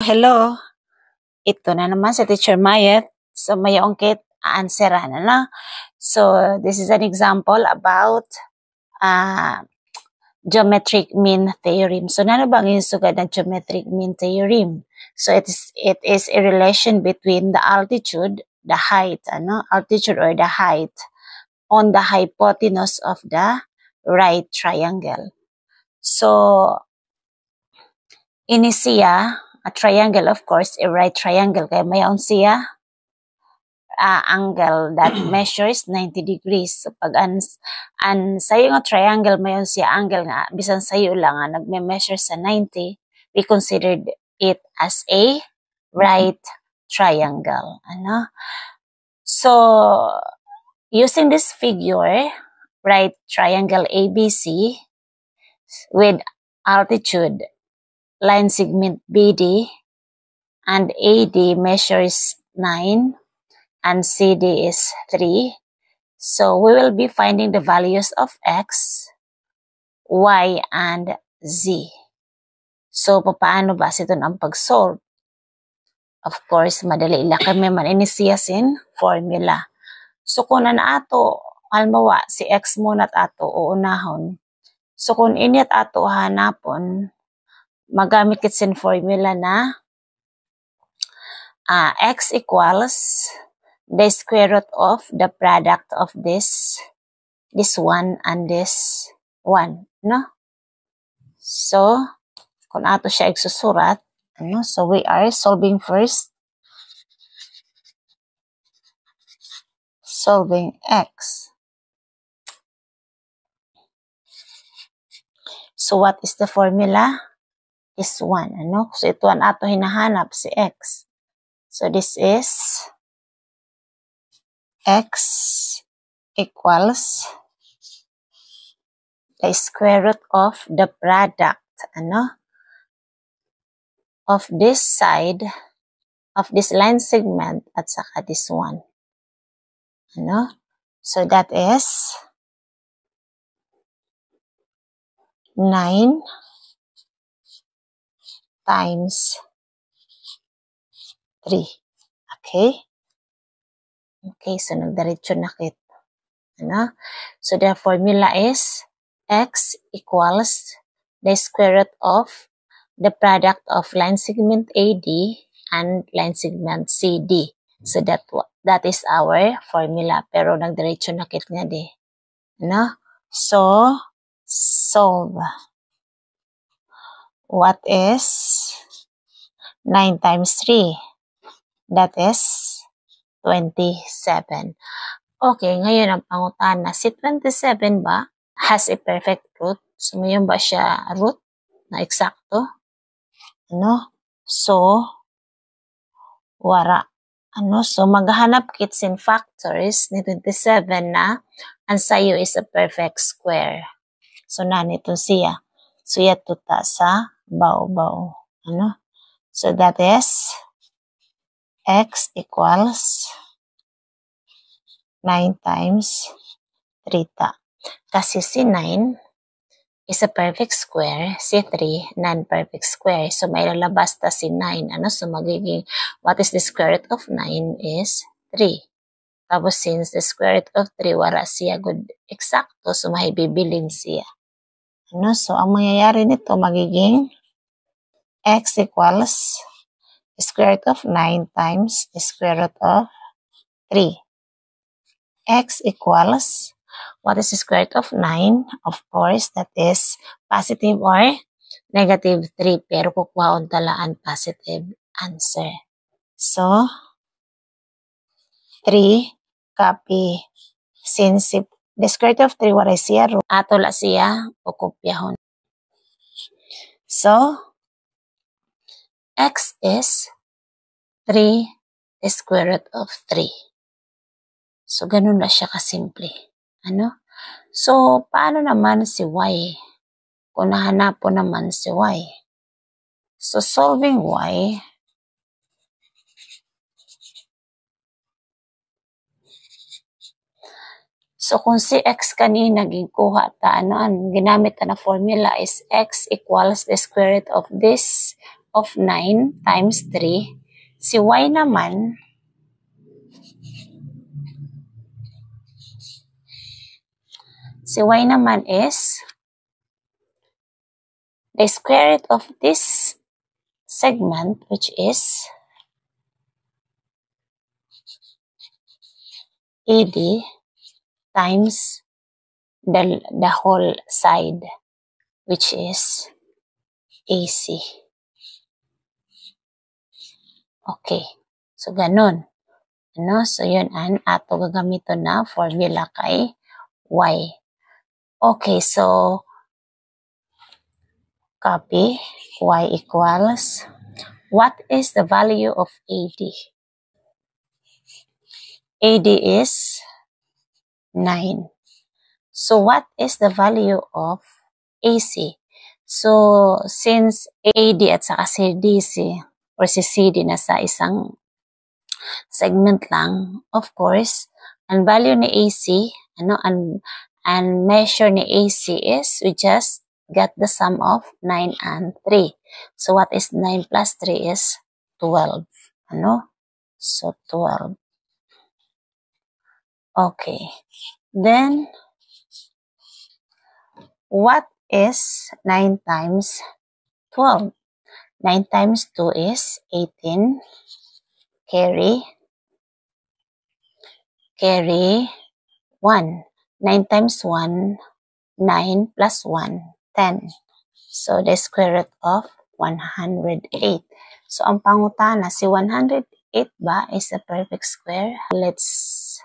hello. Ito na naman si Teacher Mayet. So, may ungkit aanserahan na. So, this is an example about geometric mean theorem. So, ano bang isusugad ng geometric mean theorem? So, it is a relation between the altitude, the height, altitude or the height on the hypotenuse of the right triangle. So, ini siya, a triangle, of course, a right triangle. Kaya mayon siya angle that measures 90 degrees. So, pag sayo nga triangle, mayon siya angle nga, bisan sayo lang nga, nagme-measure sa 90, we considered it as a right triangle. So, using this figure, right triangle ABC, with altitude, line segment BD, and AD measures 9, and CD is 3. So, we will be finding the values of X, Y, and Z. So, paano ba ito ang pag-solve? Of course, madali lang kami man-initiasin formula. So, kung na ato, halimbawa, si X muna ato uunahon. So, kung init ato hanapon, magamit kitsin formula na X equals the square root of the product of this one and this one, no? So, kung ato siya isusurat, so we are solving first. Solving X. So, what is the formula? This one, So, ito ang ato hinahanap, si X. So, this is X equals the square root of the product, of this side, of this line segment, at saka this one. So, that is 9 times 3. Okay? Okay, so nagdiretso na kit. So, the formula is X equals the square root of the product of line segment AD and line segment CD. So, that is our formula. Pero nagdiretso na kit nga di. So, solve. What is 9 times 3? That is 27. Okay, ngayon ang pangutana. Si 27 ba has a perfect root? So, ngayon ba siya root na eksakto? So, wara. So, maghanap kitsin factors ni 27 na ang sayo is a perfect square. So, nanito siya. So, yato ta sa baw-baw. So, that is X equals 9 times 3 ta. Kasi si 9 is a perfect square, si 3 non-perfect square. So, may lalabas ta si 9. So, magiging, what is the square root of 9 is 3. Tapos, since the square root of 3, wala siya good eksakto, so may bibilin siya. So, ang mangyayari nito, magiging X equals the square root of 9 times the square root of 3. X equals, what is the square root of 9? Of course, that is positive or negative 3. Pero kukuhaon talaan positive answer. So, 3 copy. Since the square root of 3, what is siya? Ato la siya, kukupyahon. So, X is 3 the square root of 3. So, ganun na siya kasimple. So, paano naman si Y? Kung nahanap po naman si Y. So, solving Y, so, kung si X kanina gikuha ta, ang ginamit na formula is X equals the square root of this of 9 times 3. Si y naman, is the square root of this segment, which is AD times the whole side, which is AC. Okay. So, ganun. So, yun ang ato gagamiton na formula kay y. Okay, so, copy y equals, what is the value of AD? AD is 9. So, what is the value of AC? So, since AD at saka si DC or si CD na sa isang segment lang, of course, ang value ni AC, and measure ni AC is, we just get the sum of 9 and 3. So, what is 9 plus 3 is 12. So, 12. Okay. Then, what is 9 times 12? 9 times 2 is 18. Carry 1. 9 times 1, 9 plus 1, 10. So, the square root of 108. So, ang pangutana, si 108 ba is a perfect square? Let's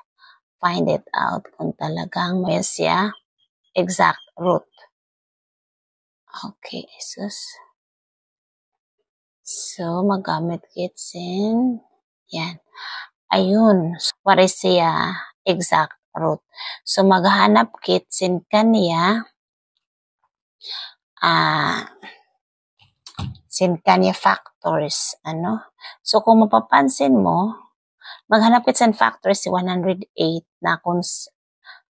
find it out kung talagang may siya exact root. Okay, so, magamit kitsin. Yan. Ayun. What is siya exact root? So, maghanap kitsin kaniya factors. So, kung mapapansin mo, maghanap kitsin factors si 108 na kung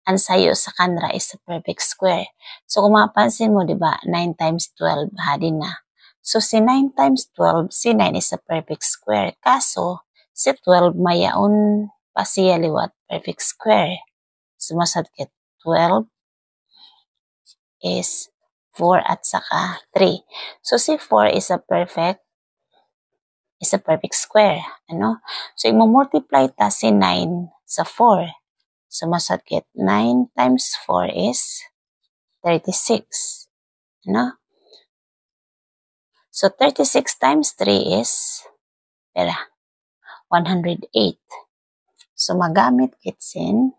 ang sayo sa kanra is a perfect square. So, kung mapapansin mo, di ba, 9 times 12, hadin na. So, si 9 times 12, si 9 is a perfect square. Kaso, si 12, mayaon pa siya liwat perfect square. Sumasagkit, 12 is 4 at saka 3. So, si 4 is a perfect square. So, i-multiply ta si 9 sa 4. Sumasagkit, 9 times 4 is 36. So, 36 times 3 is 108. So, magamit kitsin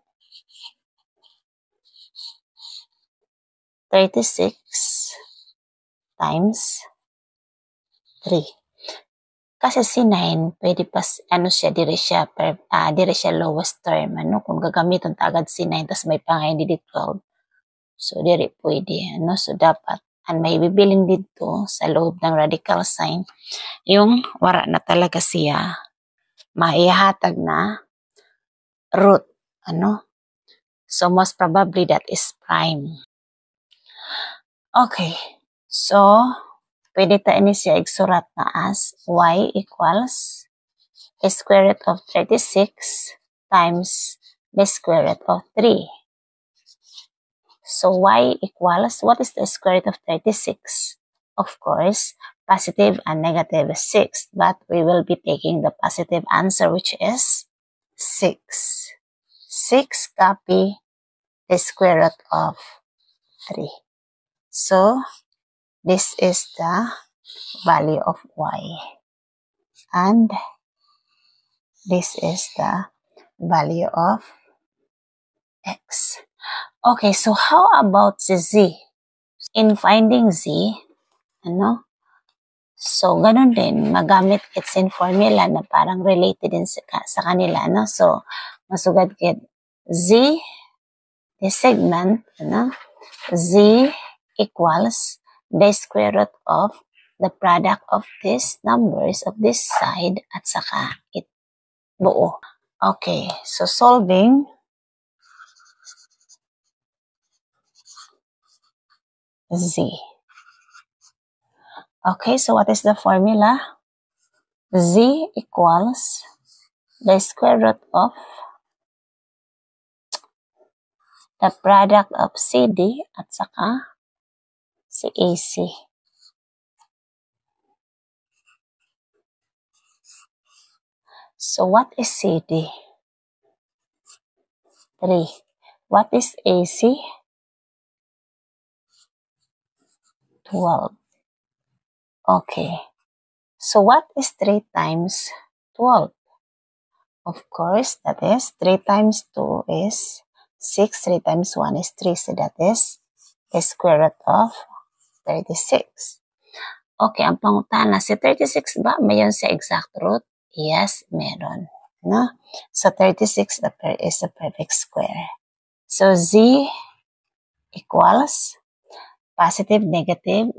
36 times 3. Kasi si 9, pwede pa, dire siya lowest term, kung gagamitin agad si 9, tas may pangayon di 12. So, dire pwede, so dapat, ang may bibiling dito sa loob ng radical sign, yung wara na talaga siya, maihatag na root, So, most probably that is prime. Okay, so, pwede ta ini siya igsurat na as y equals the square root of 36 times the square root of 3. So, y equals, what is the square root of 36? Of course, positive and negative is 6, but we will be taking the positive answer, which is 6. 6 copy the square root of 3. So, this is the value of y. And this is the value of x. Okay, so how about the z? In finding z, so ganun din, magamit kitsin formula na parang related din sa kanila, So, masugad kit z, the segment, z equals the square root of the product of these numbers of this side at saka it buo. Okay, so solving z. Okay, so what is the formula? Z equals the square root of the product of CD at saka si AC. So what is CD? 3. What is AC? 12. Okay. So what is 3 times 12? Of course, that is 3 times 2 is 6. 3 times 1 is 3. So that is the square root of 36. Okay, ang pangutana, si 36 ba mayon sa exact root? Yes, meron. No? So 36 is a perfect square. So Z equals positive, negative,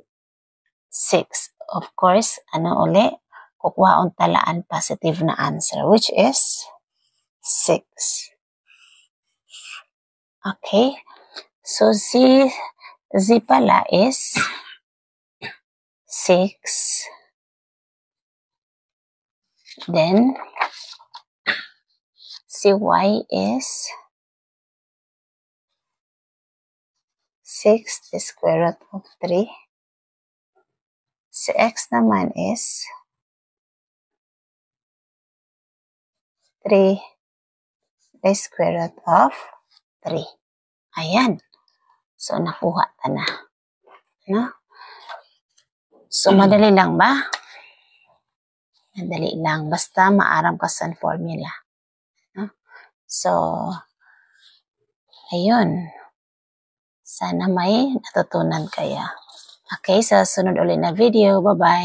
6. Of course, ano uli? Kukuha talaan positive na answer, which is 6. Okay? So Z pala is 6. Then, si Y is 6, the square root of 3. Si X naman is 3, the square root of 3. Ayan. So, nakuha ta na. No? So, madali lang ba? Madali lang. Basta maaram ka sa formula. No? So, ayun. Sana may natutunan kaya. Okay, sa sunod ulit na video. Bye-bye.